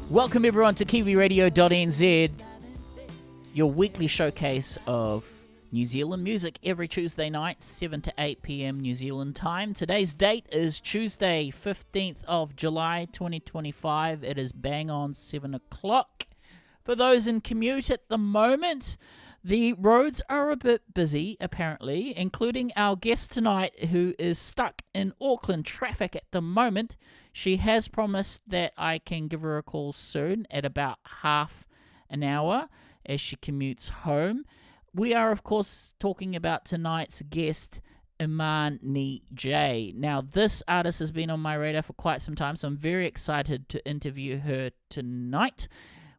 Welcome everyone to Kiwiradio.nz, your weekly showcase of New Zealand music every Tuesday night, 7 to 8 p.m. New Zealand time. Today's date is Tuesday, 15th of July, 2025. It is bang on 7 o'clock. For those in commute at the moment, the roads are a bit busy, apparently, including our guest tonight, who is stuck in Auckland traffic at the moment. She has promised that I can give her a call soon at about half an hour as she commutes home. We are, of course, talking about tonight's guest, Imani J. Now, this artist has been on my radar for quite some time, so I'm very excited to interview her tonight.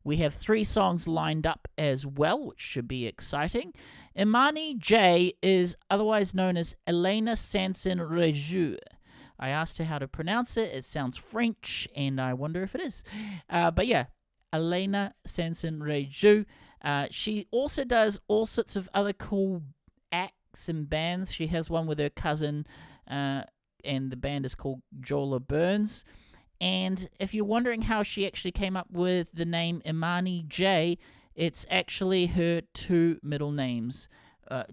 We have 3 songs lined up as well, which should be exciting. Imani J is otherwise known as Elena Sanson-Rejou. I asked her how to pronounce it. It sounds French, and I wonder if it is. But yeah, Elena Sanson-Rejou. She also does all sorts of other cool acts and bands. She has one with her cousin, and the band is called Jola Burns. And if you're wondering how she actually came up with the name Imani J, it's actually her 2 middle names,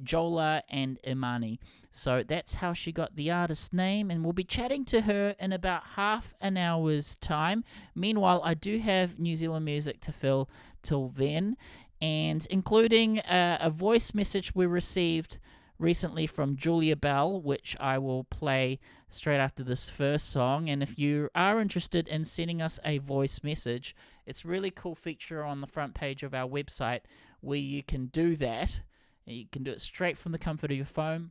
Jola and Imani. So that's how she got the artist name, and we'll be chatting to her in about half an hour's time. Meanwhile, I do have New Zealand music to fill till then, and including a voice message we received recently from Julia Bell, which I will play straight after this first song. And if you are interested in sending us a voice message, it's a really cool feature on the front page of our website where you can do that. You can do it straight from the comfort of your phone.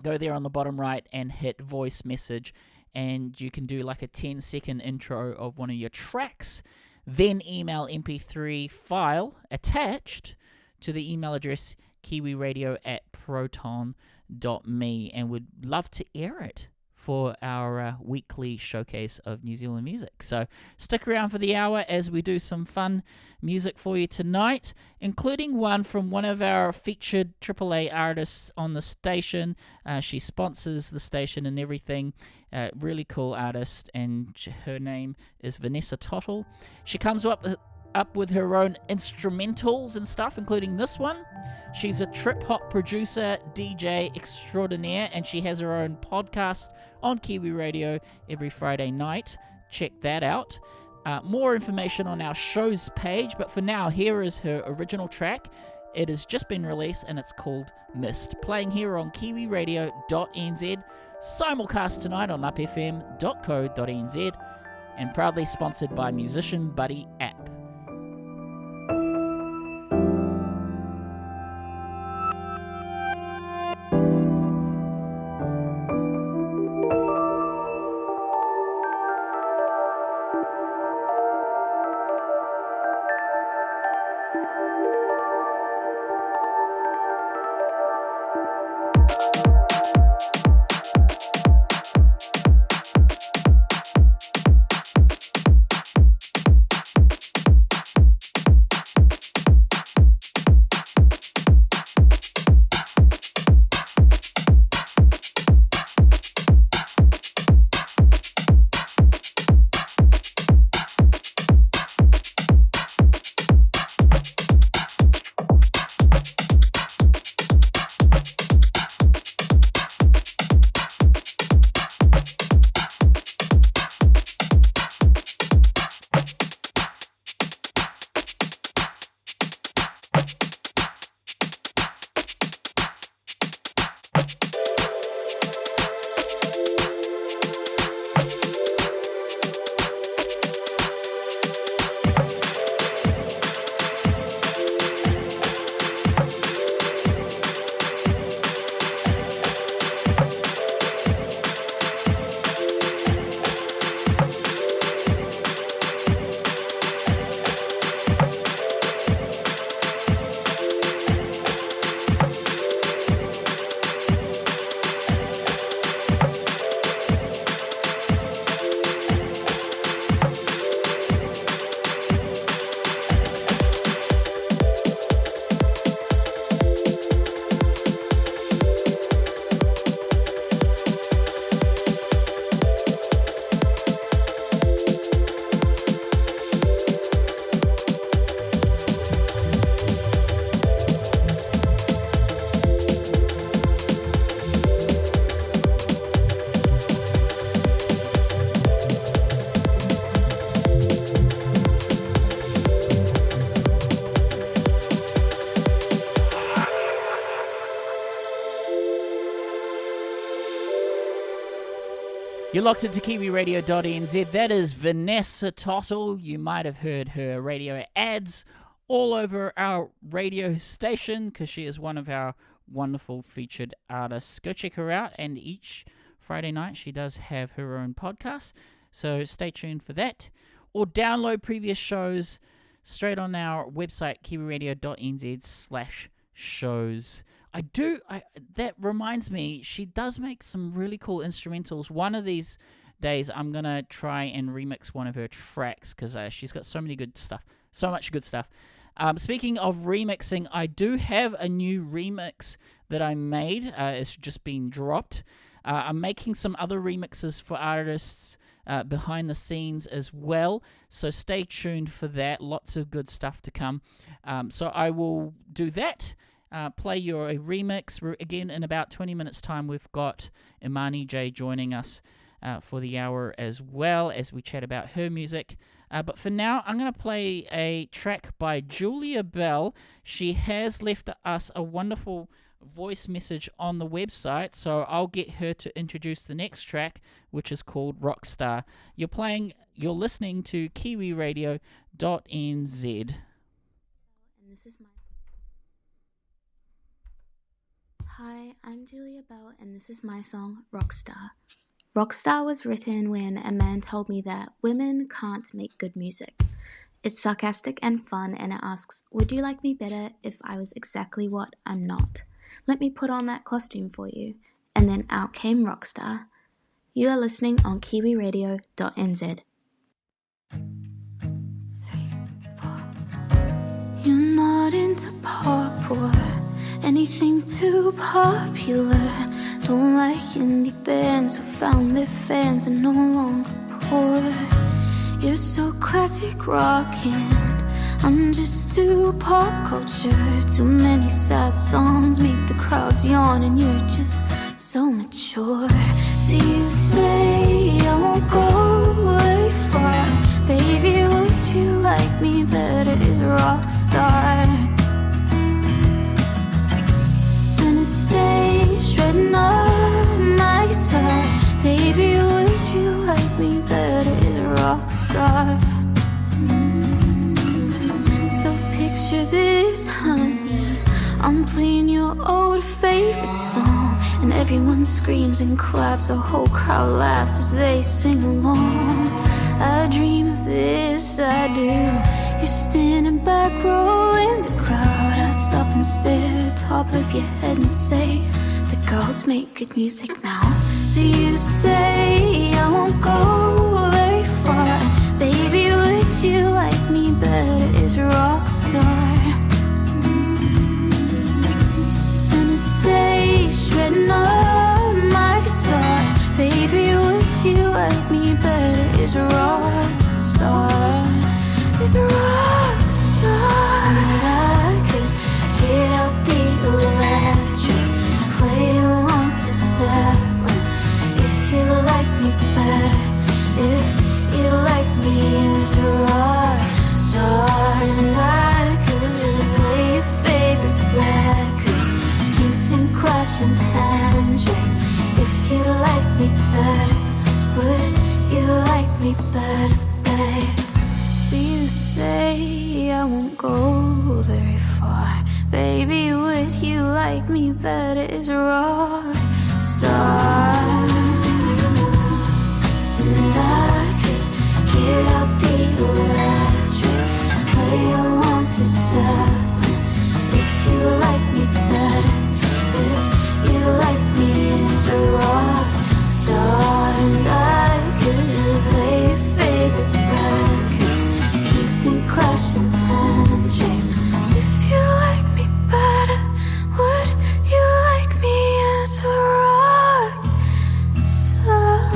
Go there on the bottom right and hit voice message, and you can do like a 10-second intro of one of your tracks. Then email MP3 file attached to the email address kiwiradio@proton.me, and would love to air it for our weekly showcase of New Zealand music. So stick around for the hour as we do some fun music for you tonight, including one from one of our featured AAA artists on the station. She sponsors the station and everything. Really cool artist, and her name is Vanessa Tottle. She comes up with her own instrumentals and stuff, including this one. She's a trip-hop producer, DJ extraordinaire, and she has her own podcast on Kiwi Radio every Friday night. Check that out. More information on our show's page, but for now, here is her original track. It has just been released, and it's called Mist. Playing here on Kiwiradio.nz, simulcast tonight on upfm.co.nz, and proudly sponsored by Musician Buddy app. You're locked into Kiwiradio.nz. That is Vanessa Tottle. You might have heard her radio ads all over our radio station because she is one of our wonderful featured artists. Go check her out. And each Friday night she does have her own podcast. So stay tuned for that. Or download previous shows straight on our website, kiwiradio.nz/shows. That reminds me, she does make some really cool instrumentals. One of these days, I'm going to try and remix one of her tracks because she's got so much good stuff. Speaking of remixing, I do have a new remix that I made. It's just been dropped. I'm making some other remixes for artists behind the scenes as well, so stay tuned for that. Lots of good stuff to come. So I will do that. Play your remix. Again, in about 20 minutes' time, we've got Imani J joining us for the hour as well as we chat about her music. But for now, I'm going to play a track by Julia Bell. She has left us a wonderful voice message on the website, so I'll get her to introduce the next track, which is called Rockstar. You're listening to Kiwiradio.nz. And this is my Hi, I'm Julia Bell, and this is my song, Rockstar. Rockstar was written when a man told me that women can't make good music. It's sarcastic and fun, and it asks, would you like me better if I was exactly what I'm not? Let me put on that costume for you. And then out came Rockstar. You are listening on Kiwiradio.nz. 3, 4. You're not into pop or anything too popular. Don't like indie bands who found their fans and no longer poor. You're so classic rock and I'm just too pop culture. Too many sad songs make the crowds yawn, and you're just so mature. So you say I won't go very far. Baby, would you like me better as a rock star? Center stage, shredding up my guitar. Baby, would you like me better as a rock star? So picture this, honey. I'm playing your old favorite song, and everyone screams and claps. The whole crowd laughs as they sing along. I dream of this, I do. You're standing back row in the crowd. I stop and stare, top of your head, and say, the girls make good music now. So you say I won't go very far. Baby, would you like me better as a rock star? Center stage, shredding up my guitar. Baby, would you like me better as a rock star? As a rock star. And I could get out the electric, play along to seven. If you like me better, if you like me as a rock star. And I could play your favorite records, Kings and Clash and Hendrix. If you like me better, would you like me better, babe? So you say I won't go very far. Baby, would you like me better as a rock star? And I could get out the electric, play along to seven. If you like me better, if you like me as a rock star. And I could play your favorite records, Kings and Clash and Hendrix. If you like me better, would you like me as a rock star?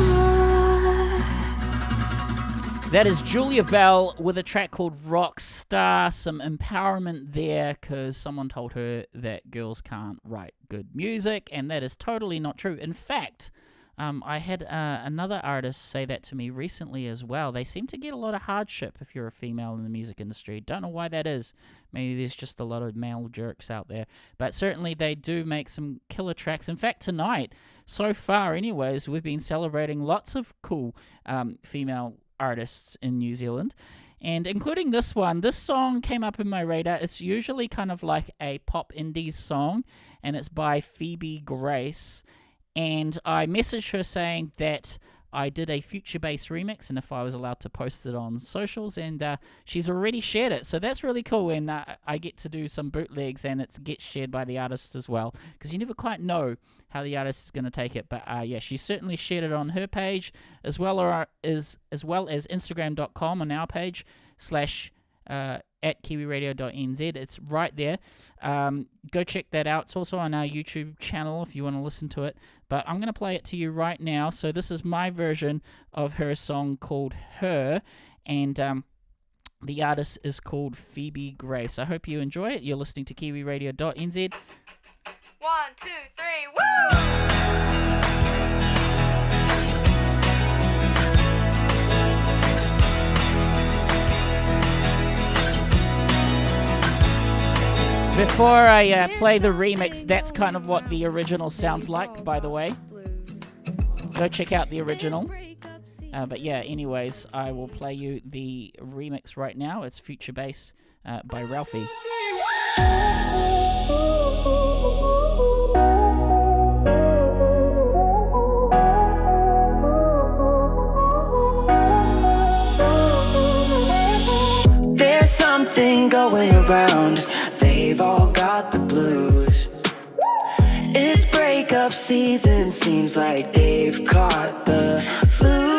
That is Julia Bell with a track called Rockstar. Some empowerment there because someone told her that girls can't write good music, and that is totally not true. In fact, I had another artist say that to me recently as well. They seem to get a lot of hardship if you're a female in the music industry. Don't know why that is. Maybe there's just a lot of male jerks out there. But certainly they do make some killer tracks. In fact, tonight, so far anyways, we've been celebrating lots of cool female artists in New Zealand. And including this one. This song came up in my radar. It's usually kind of like a pop indies song, and it's by Phoebe Grace. And I messaged her saying that I did a Future Bass remix and if I was allowed to post it on socials, and she's already shared it. So that's really cool, and I get to do some bootlegs and it gets shared by the artist as well, because you never quite know how the artist is going to take it. But yeah, she certainly shared it on her page as well as Instagram.com on our page / at Kiwiradio.nz. It's right there. Go check that out. It's also on our YouTube channel if you want to listen to it. But I'm going to play it to you right now. So this is my version of her song called Her. And the artist is called Phoebe Grace. I hope you enjoy it. You're listening to Kiwiradio.nz. 1, 2, 3, woo! Before I play the remix, that's kind of what the original sounds like, by the way. Go check out the original. But yeah, anyways, I will play you the remix right now. It's Future Bass by Ralphie. There's something going around. They've all got the blues. It's breakup season, seems like they've caught the flu.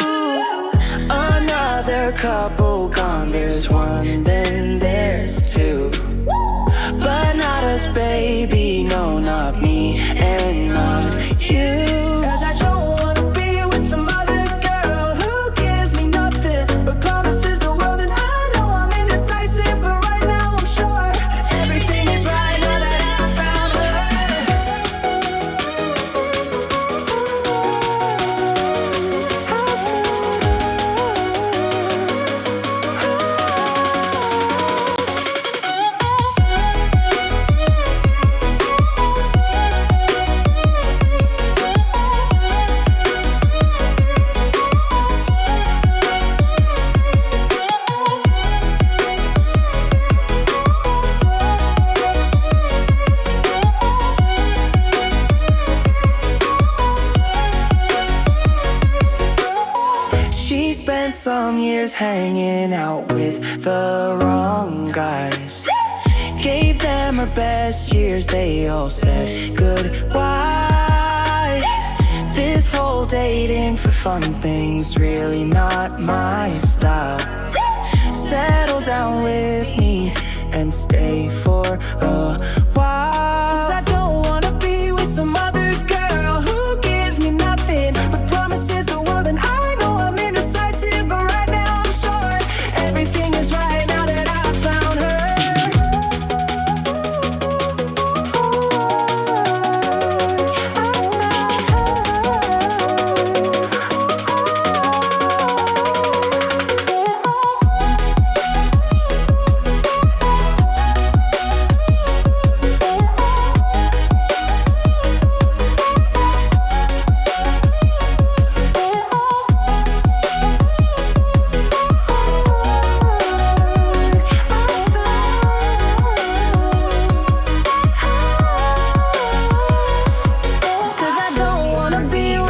Another couple gone, there's one, then there's two. But not us, baby, no, not me, and not you. 'Cause I don't wanna be with some other girl who gives me nothing but promises the world. And I know I'm indecisive, but right now I'm sure everything is right now that I found her. She spent some years hanging out with the wrong guys. Gave them her best years, they all said goodbye. This whole dating for fun thing's really not my style. Settle down with me and stay for a while. 'Cause I don't wanna be with some other girl who gives me nothing but promises the world. And I know I'm indecisive, but right now I'm sure everything is right now that I found her.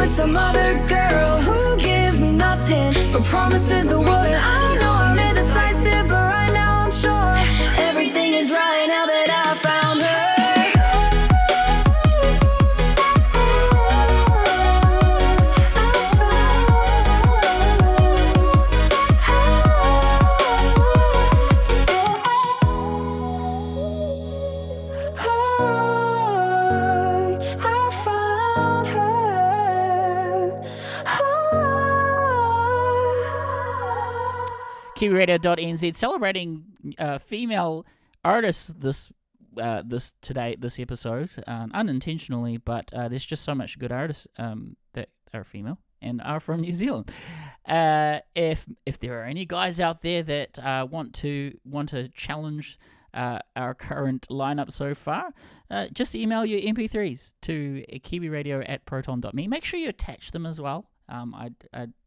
Some other girl who gives me nothing but promises the world. And I know I'm indecisive, but right now I'm sure everything is right now that I found her. Kiwiradio.nz celebrating female artists this episode, unintentionally, but there's just so much good artists that are female and are from New Zealand. If there are any guys out there that want to challenge our current lineup so far, just email your MP3s to kiwiradio@proton.me. Make sure you attach them as well. I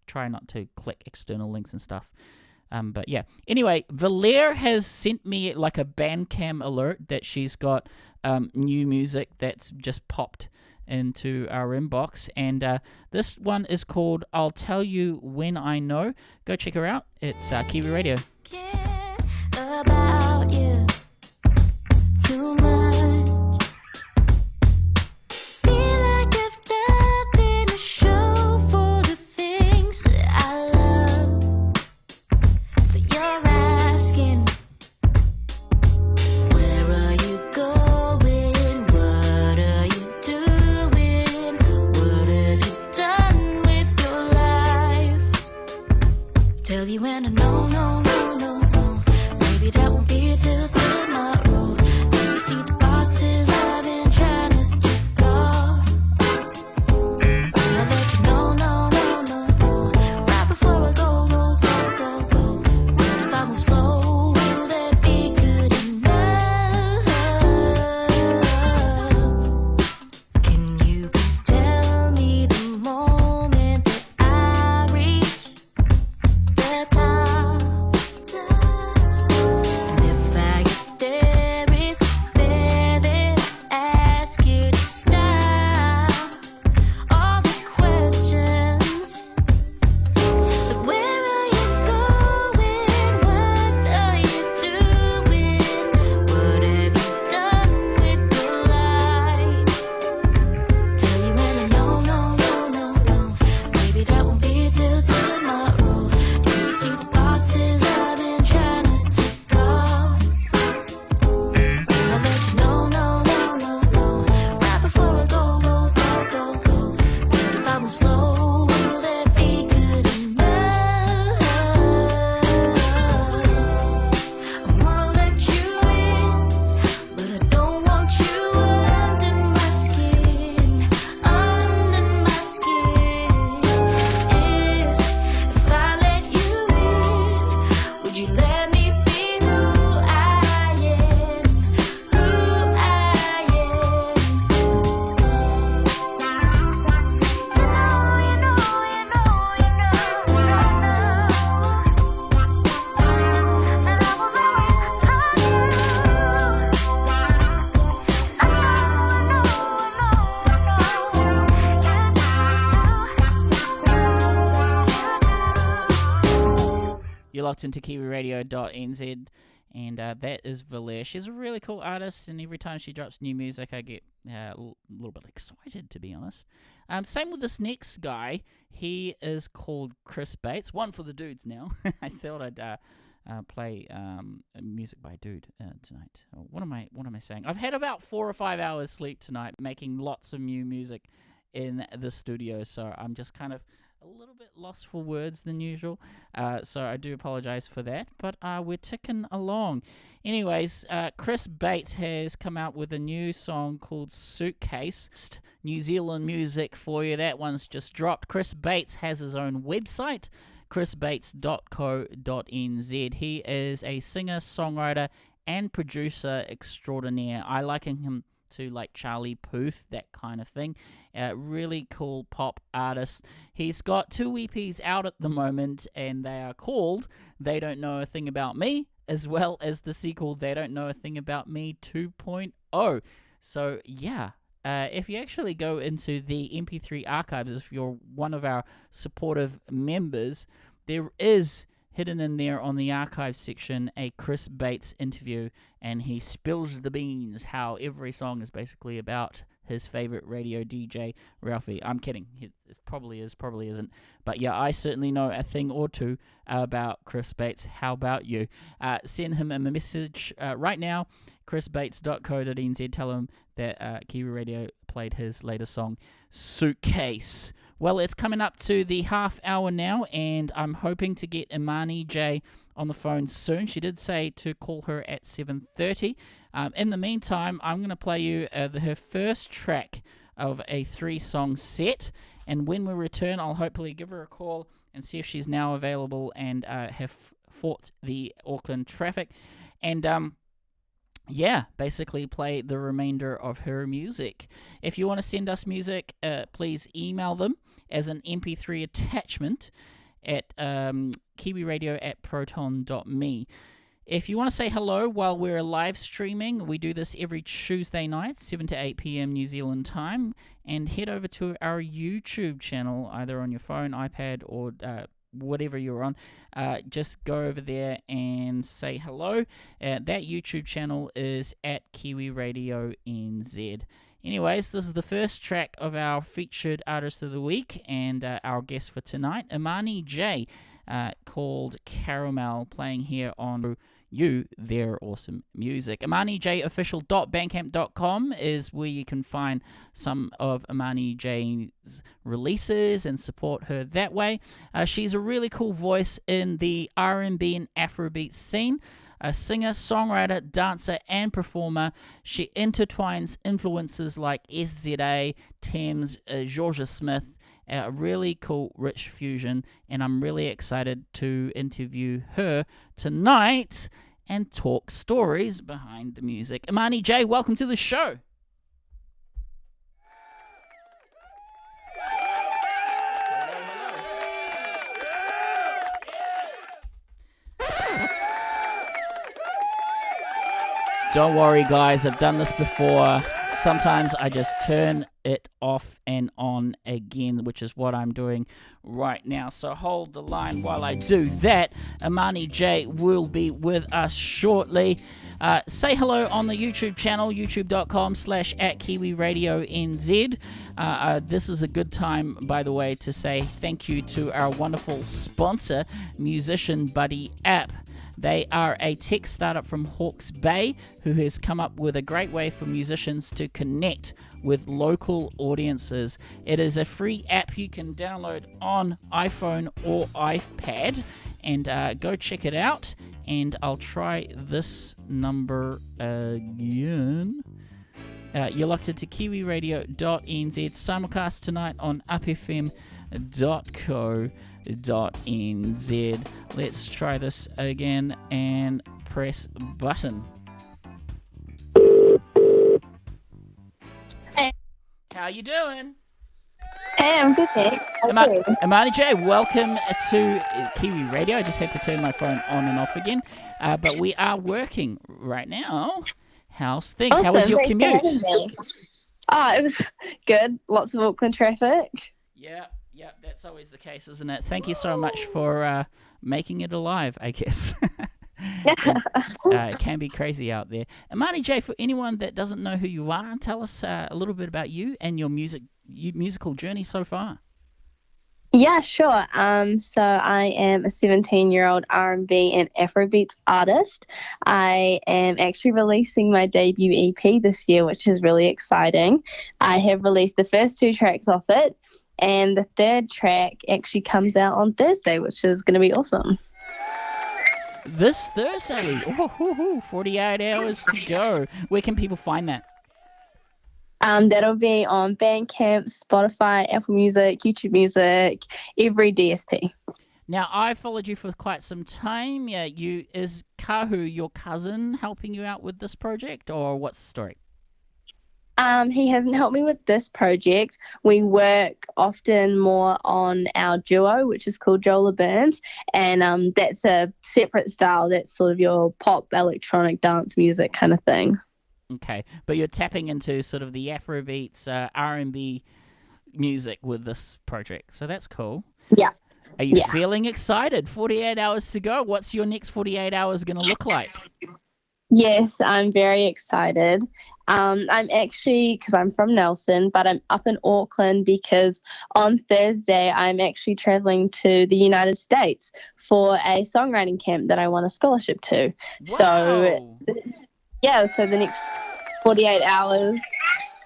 try not to click external links and stuff. But yeah. Anyway, Valère has sent me like a Bandcamp alert that she's got new music that's just popped into our inbox, and this one is called "I'll Tell You When I Know." Go check her out. It's Kiwi Radio. Care about you too much. Feel like I've nothing to show for the things that I love. So you're asking, where are you going? What are you doing? What have you done with your life? Tell you when I know, no, no, no, no. Maybe that won't be till tomorrow. You see the boxes I've been trying to tick off. And I let you know, no, no, no, no. Right before I go, go, go, go, go. What if I move slow? Will that be good enough? Can you please tell me the moment that I reach the top? And if I get there, is it fair that I ask you to stop all the questions? Like, where are you going? What are you doing? What have you done with your life? Tell you when I know, no, no, no, no. Maybe that won't be till tomorrow. Do you see the boxes I've been trying to tick off? And I let you know, no, no, no, no. Right before I go, go, go, go, go. What if I move slow? Will that be good enough? I wanna let you in, but I don't want you under my skin, under my skin. If I let you in, would you let me be who I am, who I am? You know, and I will always You're locked into Kiwiradio.nz, and that is Valère. She's a really cool artist, and every time she drops new music, I get a little bit excited, to be honest. Same with this next guy. He is called Chris Bates. One for the dudes now. I thought I'd play music by a dude tonight. What am I saying? I've had about 4 or 5 hours sleep tonight, making lots of new music in the studio, so I'm just kind of a little bit lost for words than usual, so I do apologize for that, but we're ticking along. Anyways, Chris Bates has come out with a new song called Suitcase. New Zealand music for you. That one's just dropped. Chris Bates has his own website, chrisbates.co.nz. He is a singer, songwriter, and producer extraordinaire. I liken him to like Charlie Puth, that kind of thing. Really cool pop artist. He's got 2 EPs out at the moment, and they are called They Don't Know a Thing About Me, as well as the sequel They Don't Know a Thing About Me 2.0. So yeah, if you actually go into the MP3 archives, if you're one of our supportive members, there is hidden in there on the archive section a Chris Bates interview, and he spills the beans how every song is basically about his favorite radio DJ, Ralphie. I'm kidding. It probably is, probably isn't. But yeah, I certainly know a thing or two about Chris Bates. How about you? Send him a message right now, chrisbates.co.nz. Tell him that Kiwi Radio played his latest song, Suitcase. Well, it's coming up to the half hour now, and I'm hoping to get Imani J on the phone soon. She did say to call her at 7:30. In the meantime, I'm going to play you her first track of a 3-song set, And when we return, I'll hopefully give her a call and see if she's now available and have fought the Auckland traffic. And basically play the remainder of her music. If you want to send us music, please email them as an MP3 attachment at kiwiradio@proton.me. If you want to say hello while we're live streaming, we do this every Tuesday night, 7 to 8 p.m. New Zealand time, and head over to our YouTube channel, either on your phone, iPad, or whatever you're on. Just go over there and say hello. That YouTube channel is at Kiwiradio.nz. Anyways, this is the first track of our featured artist of the week, and our guest for tonight, Imani J, called Caramel, playing here on their awesome music. ImaniJofficial.bandcamp.com is where you can find some of Imani J's releases and support her that way. She's a really cool voice in the R&B and Afrobeat scene. A singer, songwriter, dancer, and performer, she intertwines influences like SZA, Thames, Georgia Smith, a really cool, rich fusion, and I'm really excited to interview her tonight and talk stories behind the music. Imani J, welcome to the show. Don't worry, guys, I've done this before. Sometimes I just turn it off and on again, which is what I'm doing right now. So hold the line while I do that. Imani J will be with us shortly. Say hello on the YouTube channel, youtube.com/@KiwiRadioNZ. This is a good time, by the way, to say thank you to our wonderful sponsor, Musician Buddy app. They are a tech startup from Hawke's Bay who has come up with a great way for musicians to connect with local audiences. It is a free app you can download on iPhone or iPad, and go check it out. And I'll try this number again. You're locked into Kiwiradio.nz, simulcast tonight on upfm.co.nz. Let's try this again and press button. Hey. How you doing? Hey, I'm good, thanks. Imani J, welcome to Kiwi Radio. I just had to turn my phone on and off again, but we are working right now. How's things? Awesome. How was your commute? It was good. Lots of Auckland traffic. Yeah, that's always the case, isn't it? Thank you so much for making it alive, I guess. It can be crazy out there. Imani J, for anyone that doesn't know who you are, tell us a little bit about you and your musical journey so far. Yeah, sure. So I am a 17-year-old R&B and Afrobeats artist. I am actually releasing my debut EP this year, which is really exciting. I have released the first 2 tracks off it, and the 3rd track actually comes out on Thursday, which is going to be awesome. This Thursday, 48 hours to go. Where can people find that? That'll be on Bandcamp, Spotify, Apple Music, YouTube Music, every DSP. Now, I followed you for quite some time. Yeah, is Kahu, your cousin, helping you out with this project, or what's the story? He hasn't helped me with this project. We work often more on our duo, which is called Jola Burns, and that's a separate style. That's sort of your pop, electronic, dance music kind of thing. Okay, but you're tapping into sort of the Afrobeats, R&B music with this project, so that's cool. Yeah. Are you feeling excited? 48 hours to go. What's your next 48 hours going to look like? Yes, I'm very excited. I'm actually, because I'm from Nelson, but I'm up in Auckland because on Thursday I'm actually traveling to the United States for a songwriting camp that I won a scholarship to. Wow. So the next 48 hours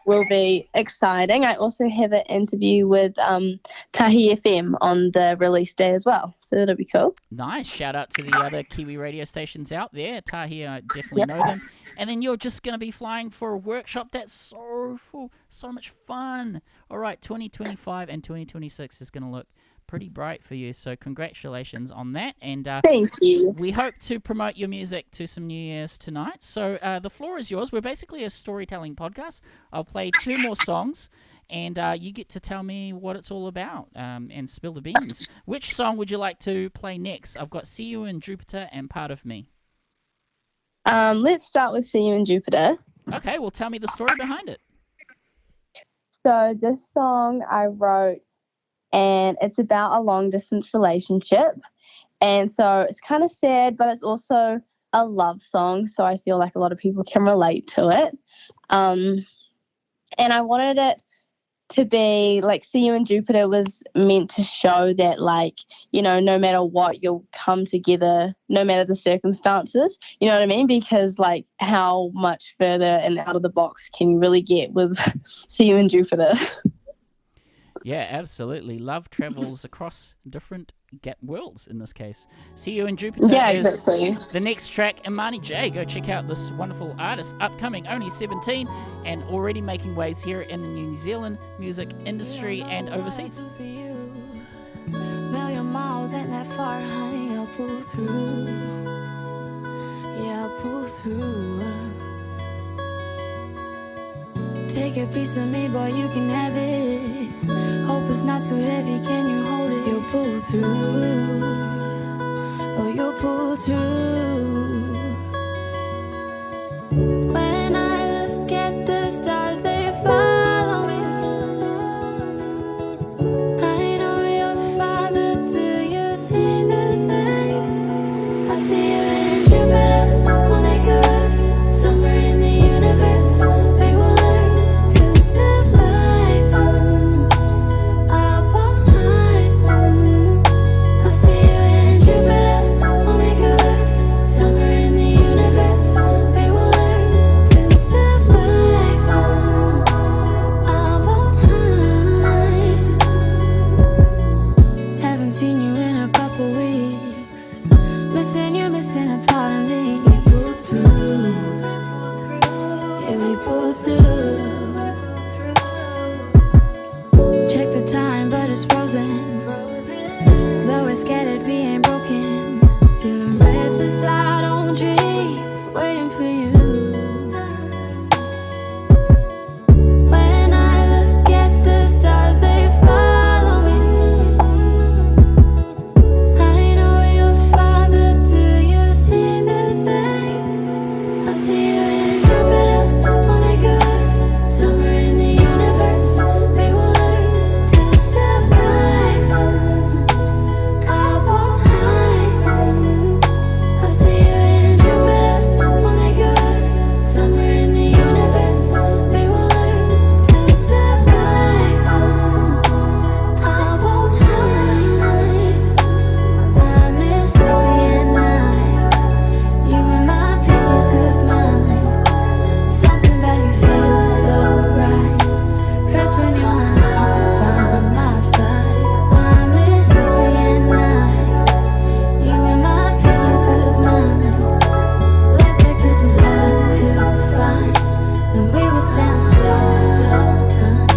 will be exciting. I also have an interview with Tahi FM on the release day as well, so that'll be cool. Nice. Shout out to the other Kiwi radio stations out there. Tahi, I definitely Yep. know them. And then you're just going to be flying for a workshop. That's so much fun. All right, 2025 and 2026 is going to look pretty bright for you. So congratulations on that. And Thank you. we hope to promote your music to some New Year's tonight. So the floor is yours. We're basically a storytelling podcast. I'll play 2 more songs, and you get to tell me what it's all about and spill the beans. Which song would you like to play next? I've got See You in Jupiter and Part of Me. Let's start with See You in Jupiter. Okay, well, tell me the story behind it. So this song I wrote, and it's about a long-distance relationship. And so it's kind of sad, but it's also a love song, so I feel like a lot of people can relate to it. And I wanted it to be like See You in Jupiter was meant to show that, like, you know, no matter what, you'll come together, no matter the circumstances. You know what I mean? Because, like, how much further and out of the box can you really get with See You in Jupiter? Yeah, absolutely. Love travels across different worlds in this case. See You in Jupiter Yeah, is exactly. the next track. Imani J, go check out this wonderful artist, upcoming, only 17, and already making waves here in the New Zealand music industry and overseas. Million miles ain't that far, honey. I'll pull through. Yeah, I'll pull through. Take a piece of me, boy, you can have it. Hope it's not too heavy, can you hold it? You'll pull through. Oh, you'll pull through. When I look at the stars, they follow me. I know you're far, but do you see the same? I see you in Jupiter, we'll make it work. Somewhere in the universe, we will learn to survive. I won't hide. I see you in Jupiter, we'll make it work. Somewhere in the universe, we will learn to survive. I won't hide. Haven't seen you in a couple weeks. Missing you, missing a part of me. We pull through. Yeah, we pull through. Check the time, but it's frozen. Though we're scattered, we ain't broken. Feeling restless, I don't dream. Waiting for you. When I look at the stars, they follow me. I know you're far, but do you see the same? I see you in Jupiter, we'll make it work. Somewhere in the universe, we will learn to survive. I won't hide. I see you in Jupiter, we'll make it work. Somewhere in the universe, we will learn to survive. I won't hide. I miss being night. You were my peace of mind. Something about you feels so right. Hurts when you're not by my side. I miss being night. You were my peace of mind. Love like this is hard to find, and we will stand the test of time.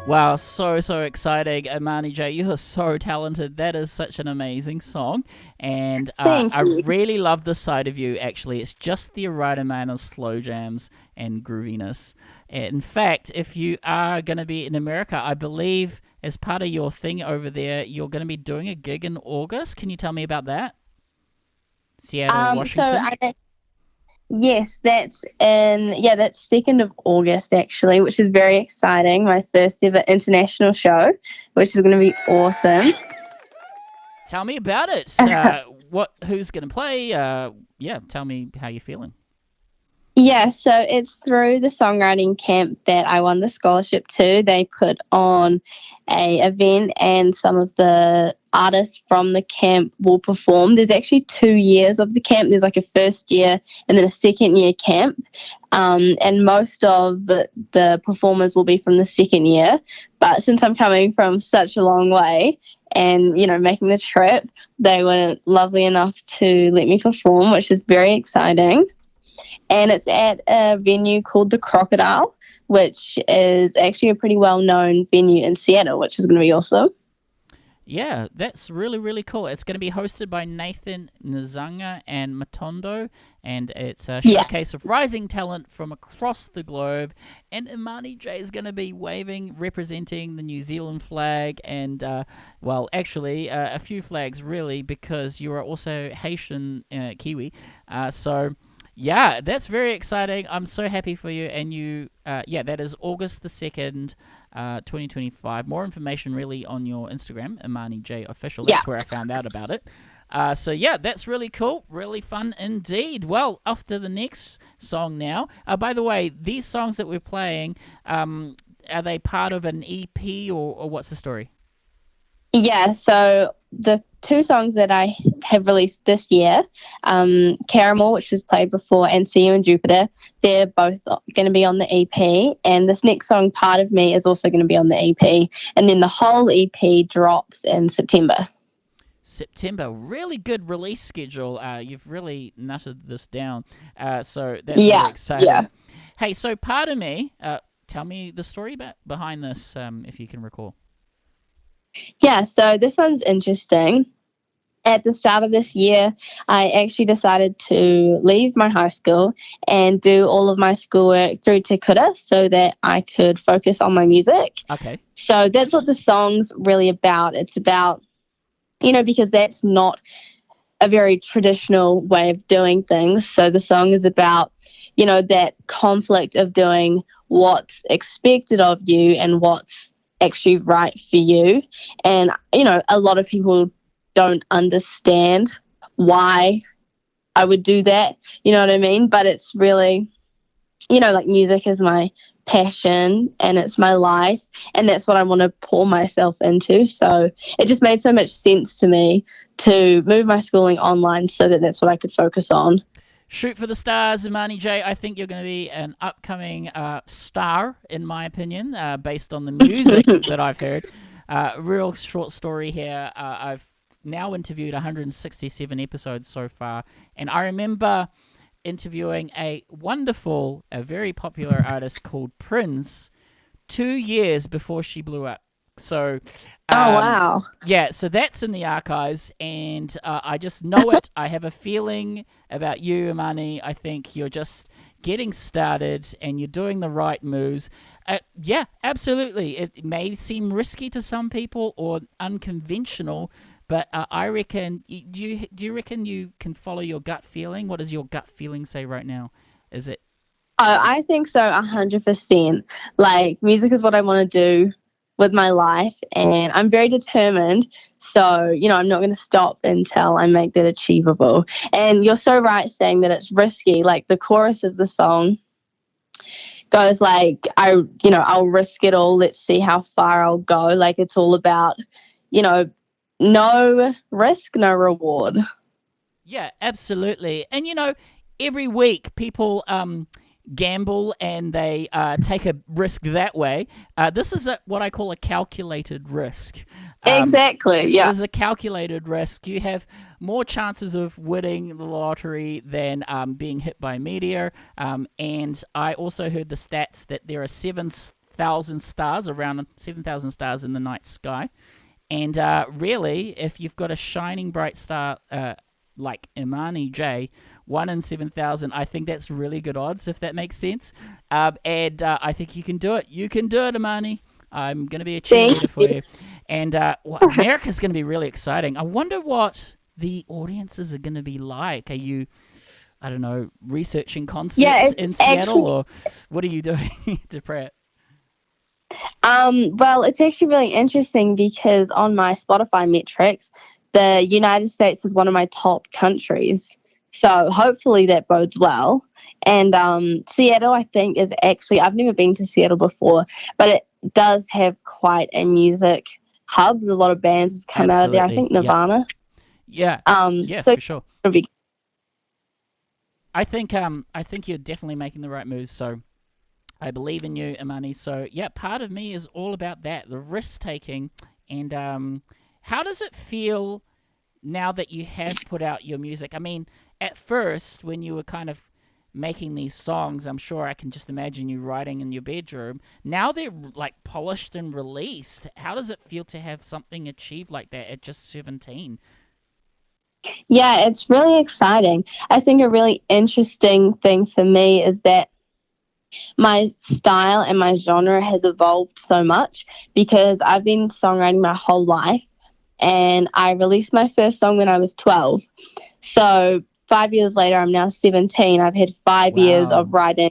Wow, so exciting. Imani J, you are so talented. That is such an amazing song. And Thank I you. really love the side of you, actually. It's just the right amount of slow jams and grooviness. In fact, if you are going to be in America, I believe as part of your thing over there, you're going to be doing a gig in August. Can you tell me about that? Seattle, Washington? Yes, that's 2nd of August actually, which is very exciting. My first ever international show, which is going to be awesome. Tell me about it. Who's going to play? Yeah, tell me how you're feeling. Yeah, so it's through the songwriting camp that I won the scholarship to. They put on a event and some of the artists from the camp will perform. There's actually 2 years of the camp. There's like a first year and then a second year camp. And most of the performers will be from the second year. But since I'm coming from such a long way and, making the trip, they were lovely enough to let me perform, which is very exciting. And it's at a venue called the Crocodile, which is actually a pretty well-known venue in Seattle, which is going to be awesome. Yeah, that's really, really cool. It's going to be hosted by Nathan Nzanga and Matondo, and it's a showcase of rising talent from across the globe. And Imani J is going to be waving, representing the New Zealand flag, and, actually, a few flags, really, because you are also Haitian Kiwi. Yeah, that's very exciting. I'm so happy for you. And that is August the 2nd, 2025. More information really on your Instagram, Imani J Official. That's where I found out about it. That's really cool. Really fun indeed. Well, off to the next song now. By the way, these songs that we're playing, are they part of an EP or what's the story? Yeah, so the 2 songs that I have released this year, Caramel, which was played before, and See You in Jupiter, they're both going to be on the EP. And this next song, Part of Me, is also going to be on the EP. And then the whole EP drops in September. September, really good release schedule. You've really nutted this down. So that's really exciting. Yeah. Hey, so Part of Me, tell me the story behind this, if you can recall. Yeah, so this one's interesting. At the start of this year, I actually decided to leave my high school and do all of my schoolwork through Te Kura so that I could focus on my music. Okay. So that's what the song's really about. It's about, because that's not a very traditional way of doing things. So the song is about, that conflict of doing what's expected of you and what's actually right for you. And a lot of people don't understand why I would do that, you know what I mean? But it's really, like, music is my passion and it's my life, and that's what I want to pour myself into. So it just made so much sense to me to move my schooling online so that that's what I could focus on. Shoot for the stars, Imani J. I think you're going to be an upcoming star, in my opinion, based on the music that I've heard. Real short story here. I've now interviewed 167 episodes so far, and I remember interviewing a very popular artist called Prince 2 years before she blew up. So, wow. Yeah, so that's in the archives, and I just know it. I have a feeling about you, Imani. I think you're just getting started, and you're doing the right moves. Yeah, absolutely. It may seem risky to some people or unconventional, but I reckon. Do you reckon you can follow your gut feeling? What does your gut feeling say right now? Is it? Oh, I think so, 100%. Like, music is what I want to do with my life, and I'm very determined. So, I'm not going to stop until I make that achievable. And you're so right saying that it's risky. Like, the chorus of the song goes like, I'll risk it all. Let's see how far I'll go. Like, it's all about, no risk, no reward. Yeah, absolutely. And, every week people gamble and they take a risk that way. This is what I call a calculated risk. Exactly, yeah. This is a calculated risk. You have more chances of winning the lottery than being hit by a meteor. And I also heard the stats that there are 7,000 stars, around 7,000 stars in the night sky. And really, if you've got a shining bright star like Imani J, 1 in 7,000, I think that's really good odds, if that makes sense. And I think you can do it. You can do it, Imani. I'm going to be a cheerleader for you. And America's going to be really exciting. I wonder what the audiences are going to be like. Are you, I don't know, researching concerts in Seattle, or what are you doing to prep? Well, it's actually really interesting because on my Spotify metrics, the United States is one of my top countries. So hopefully that bodes well. And Seattle, I think, is actually, I've never been to Seattle before, but it does have quite a music hub. A lot of bands have come out of there. I Absolutely. think Yep. Nirvana. Yeah. Yeah, So for sure. it'll be I think you're definitely making the right moves. So I believe in you, Imani. So yeah, part of me is all about that, the risk taking. And how does it feel now that you have put out your music? I mean, at first, when you were kind of making these songs, I'm sure I can just imagine you writing in your bedroom. Now they're like polished and released. How does it feel to have something achieved like that at just 17? Yeah, it's really exciting. I think a really interesting thing for me is that my style and my genre has evolved so much because I've been songwriting my whole life, and I released my first song when I was 12. So 5 years later, I'm now 17. I've had 5 years Wow. of writing,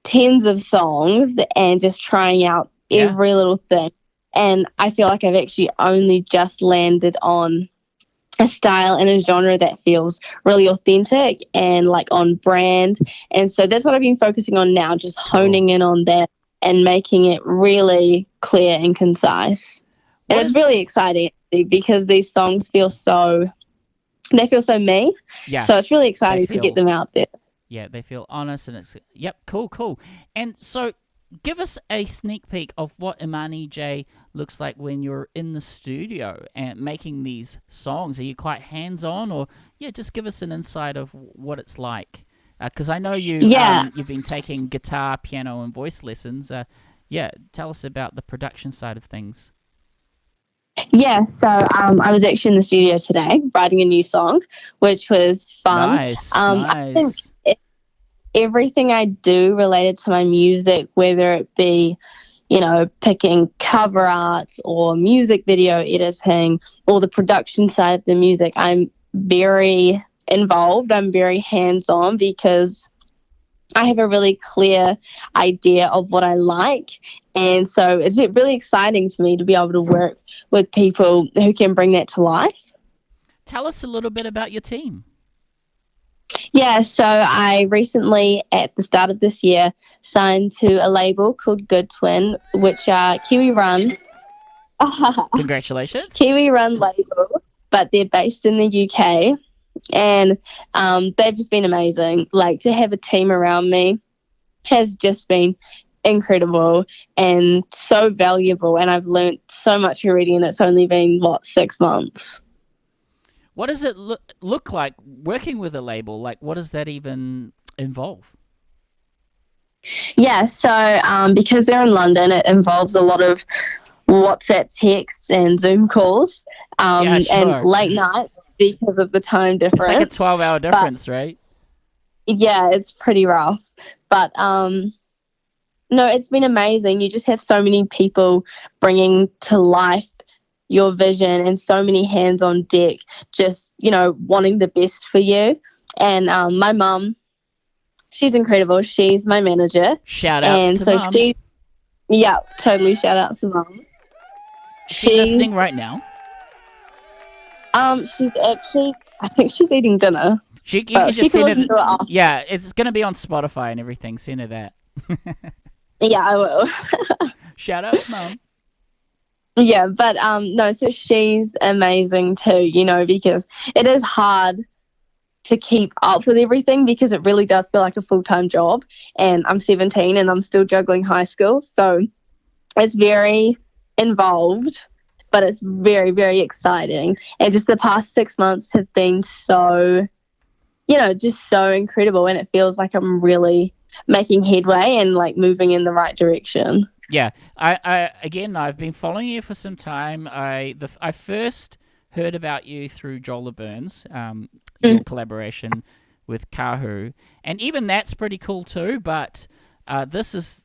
tens of songs and just trying out Yeah. every little thing. And I feel like I've actually only just landed on a style and a genre that feels really authentic and like on brand. And so that's what I've been focusing on now, just honing in on that and making it really clear and concise. And What it's is really exciting because these songs feel so me. Yeah. So it's really They exciting to get feel them out there. Yeah, they feel honest, and it's yep, cool. And so, give us a sneak peek of what Imani J looks like when you're in the studio and making these songs. Are you quite hands on, or yeah, just give us an insight of what it's like? Because I know Yeah. you've been taking guitar, piano, and voice lessons. Yeah, tell us about the production side of things. Yeah, so I was actually in the studio today writing a new song, which was fun. Nice, I think nice. everything I do related to my music, whether it be, picking cover arts or music video editing or the production side of the music, I'm very involved. I'm very hands on because I have a really clear idea of what I like. And so it's really exciting to me to be able to work with people who can bring that to life. Tell us a little bit about your team. Yeah, so I recently, at the start of this year, signed to a label called Good Twin, which are Kiwi run. Congratulations. Kiwi run label, but they're based in the UK. And they've just been amazing. Like, to have a team around me has just been incredible and so valuable. And I've learnt so much already, and it's only been, 6 months. What does it look like working with a label? Like, what does that even involve? Yeah, so because they're in London, it involves a lot of WhatsApp texts and Zoom calls Yeah, sure. and late nights because of the time difference. It's like a 12-hour difference, right? Yeah, it's pretty rough. But no, it's been amazing. You just have so many people bringing to life your vision and so many hands on deck, just, wanting the best for you. And my mum, she's incredible. She's my manager. Shout outs to Mum. Yeah, totally shout out to Mum. Is she listening right now? She's actually, I think she's eating dinner. You can just send her. her. Yeah, it's going to be on Spotify and everything. Send her that. Yeah, I will. Shout outs, Mum. Yeah, but no, so she's amazing too, because it is hard to keep up with everything because it really does feel like a full-time job, and I'm 17 and I'm still juggling high school, so it's very involved, but it's very, very exciting. And just the past 6 months have been so, just so incredible, and it feels like I'm really making headway and like moving in the right direction. Yeah, I've been following you for some time. I first heard about you through Jola Burns, your collaboration with Kahu, and even that's pretty cool too. But this is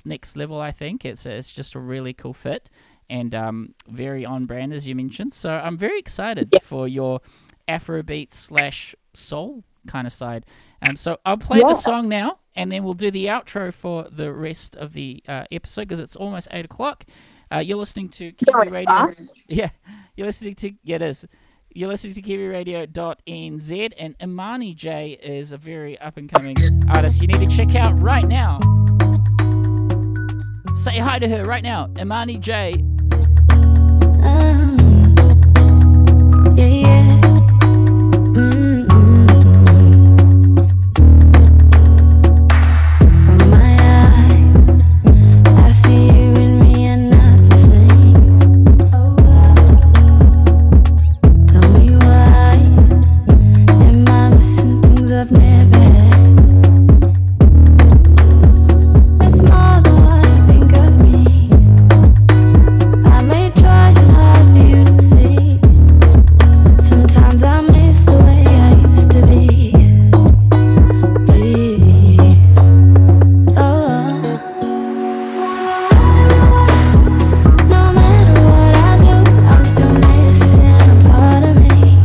next level. I think it's just a really cool fit and very on brand, as you mentioned. So I'm very excited for your Afrobeat / soul kind of side. So I'll play the song now, and then we'll do the outro for the rest of the episode because it's almost 8 o'clock. You're listening to Kiwi Radio. Yeah, you're listening to it is. You're listening to Kiwiradio.nz, and Imani J is a very up-and-coming artist you need to check out right now. Say hi to her right now, Imani J. Yeah, yeah. From my eyes, I see you and me are not the same. Oh, tell me why am I missing things I've never had? It's more than what you think of me. I made choices hard for you to see. Sometimes I miss the way I used to be. Oh, no matter what I do, I'm still missing a part of me.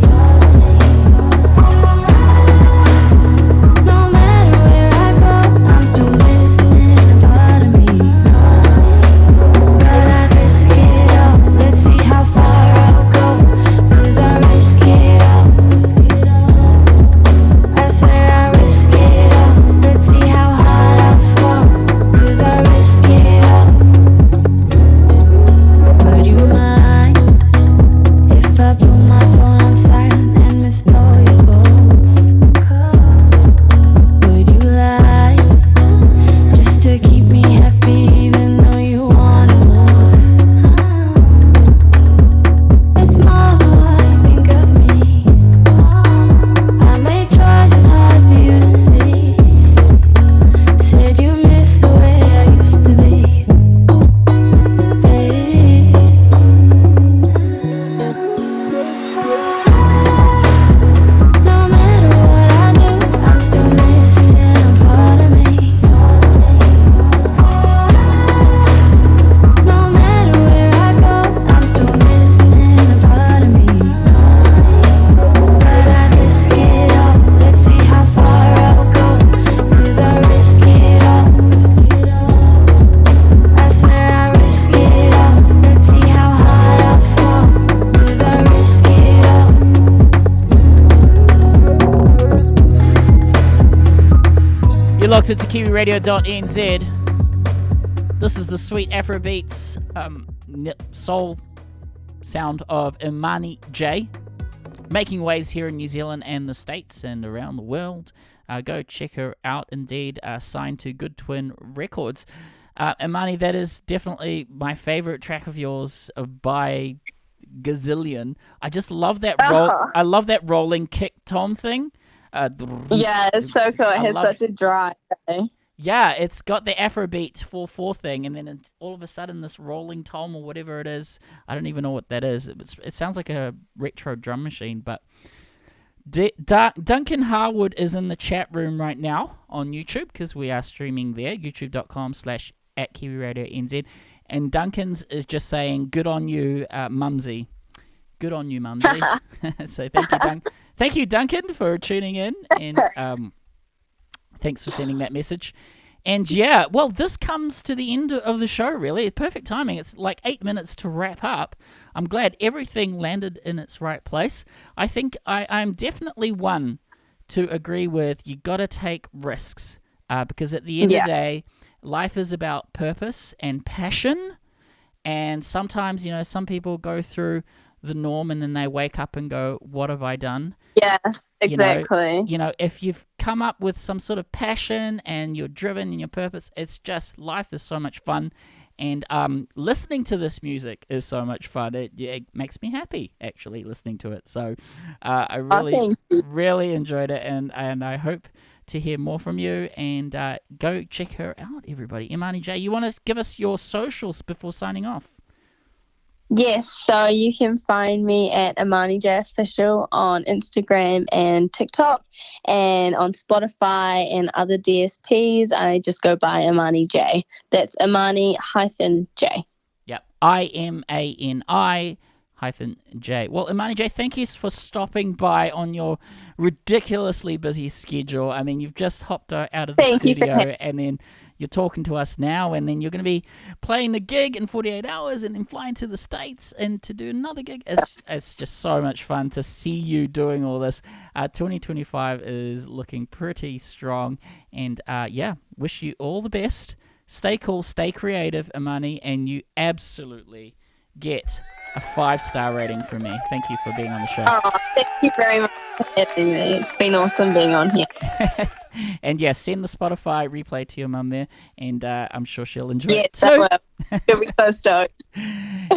No matter where I go, I'm still missing a part of me. But I'd risk it all. Let's see how far I'll go. 'Cause I risk it all. I swear I risk it all. Let's see how hard I fall. 'Cause I risk it all. Would you mind if I put my phone on silent and missed all your calls? Would you lie just to keep me happy even though you wanted more? It's more than what you think of me. I made choices hard for you to see. Said you miss the way I used to be. No matter what I do, I'm still missing a part of me. No matter where I go, I'm still missing a part of me. But I'd risk it all. Let's see how far I'll go. 'Cause I risk it all. I swear I risk it all. Let's see how hard I fall. 'Cause I risk it all. You're locked into Kiwiradio.nz. This is the sweet Afrobeats soul sound of Imani J, making waves here in New Zealand and the States and around the world. Go check her out. Indeed, signed to Good Twin Records. Imani, that is definitely my favorite track of yours by Gazillion. I just love that roll. I love that rolling kick tom thing. Yeah, it's so cool. It I has love such a drive. Yeah, it's got the Afrobeat 4/4 thing, and then all of a sudden this rolling tom or whatever it is. I don't even know what that is. It sounds like a retro drum machine. But Duncan Harwood is in the chat room right now on YouTube because we are streaming there, youtube.com/@KiwiRadioNZ. And Duncan's is just saying, good on you, Mumsy. Good on you, Mumsy. So thank you, Duncan, for tuning in, and thanks for sending that message. And yeah, well, this comes to the end of the show, really. It's perfect timing. It's like 8 minutes to wrap up. I'm glad everything landed in its right place. I think I'm definitely one to agree with you got to take risks because at the end of the day, life is about purpose and passion. And sometimes, some people go through the norm and then they wake up and go, what have I done? Yeah, exactly. If you've come up with some sort of passion and you're driven in your purpose, it's just, life is so much fun. And listening to this music is so much fun. It makes me happy, actually, listening to it. So I really enjoyed it, and I hope to hear more from you. And go check her out, everybody. Imani J, you want to give us your socials before signing off? Yes, so you can find me at Imani J Official on Instagram and TikTok, and on Spotify and other DSPs, I just go by Imani J. That's Imani-J. Yep, IMANI-J. Well, Imani J, thank you for stopping by on your ridiculously busy schedule. I mean, you've just hopped out of the studio, and then you're talking to us now, and then you're going to be playing the gig in 48 hours and then flying to the States and to do another gig. It's just so much fun to see you doing all this. 2025 is looking pretty strong, and wish you all the best. Stay cool, stay creative, Imani, and you absolutely get a 5-star rating from me. Thank you for being on the show. Oh, thank you very much for having me. It's been awesome being on here. And send the Spotify replay to your mum there, and I'm sure she'll enjoy it Yes, I too. will. She'll be so stoked.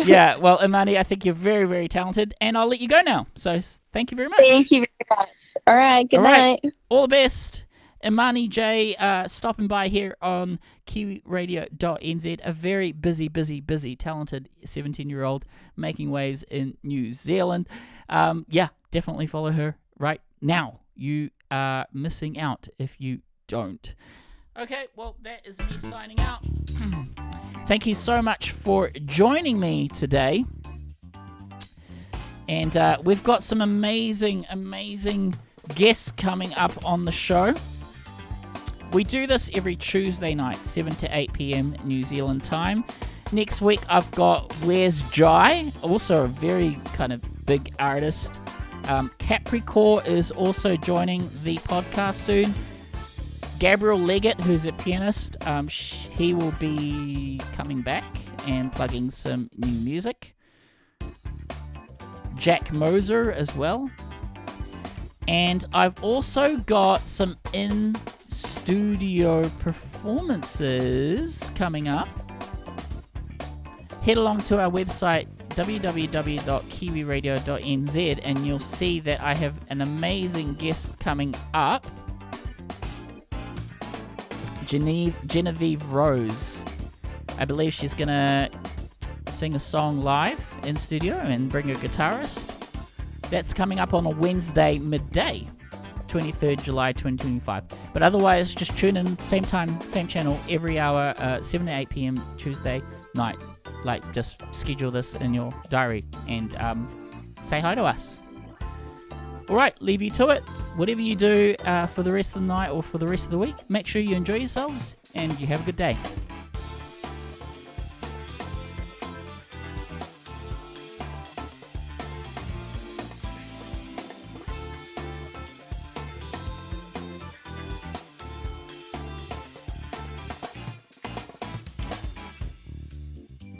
Yeah, well, Imani, I think you're very, very talented, and I'll let you go now. So thank you very much. Thank you very much. All right, good night. All the best. Imani J stopping by here on Kiwiradio.nz, a very busy, talented 17-year-old making waves in New Zealand. Definitely follow her right now. You are missing out if you don't. Okay, well, that is me signing out. Thank you so much for joining me today. And we've got some amazing guests coming up on the show. We do this every Tuesday night, 7 to 8 p.m. New Zealand time. Next week, I've got Where's Jai, also a very kind of big artist. Capricorn is also joining the podcast soon. Gabriel Leggett, who's a pianist, he will be coming back and plugging some new music. Jack Moser as well. And I've also got some in-studio performances coming up. Head along to our website, www.kiwiradio.nz, and you'll see that I have an amazing guest coming up. Genevieve Rose. I believe she's going to sing a song live in studio and bring a guitarist. That's coming up on a Wednesday midday, 23rd July 2025. But otherwise, just tune in, same time, same channel, every hour, 7 to 8 p.m. Tuesday night. Just schedule this in your diary and say hi to us. All right, leave you to it. Whatever you do for the rest of the night or for the rest of the week, make sure you enjoy yourselves and you have a good day.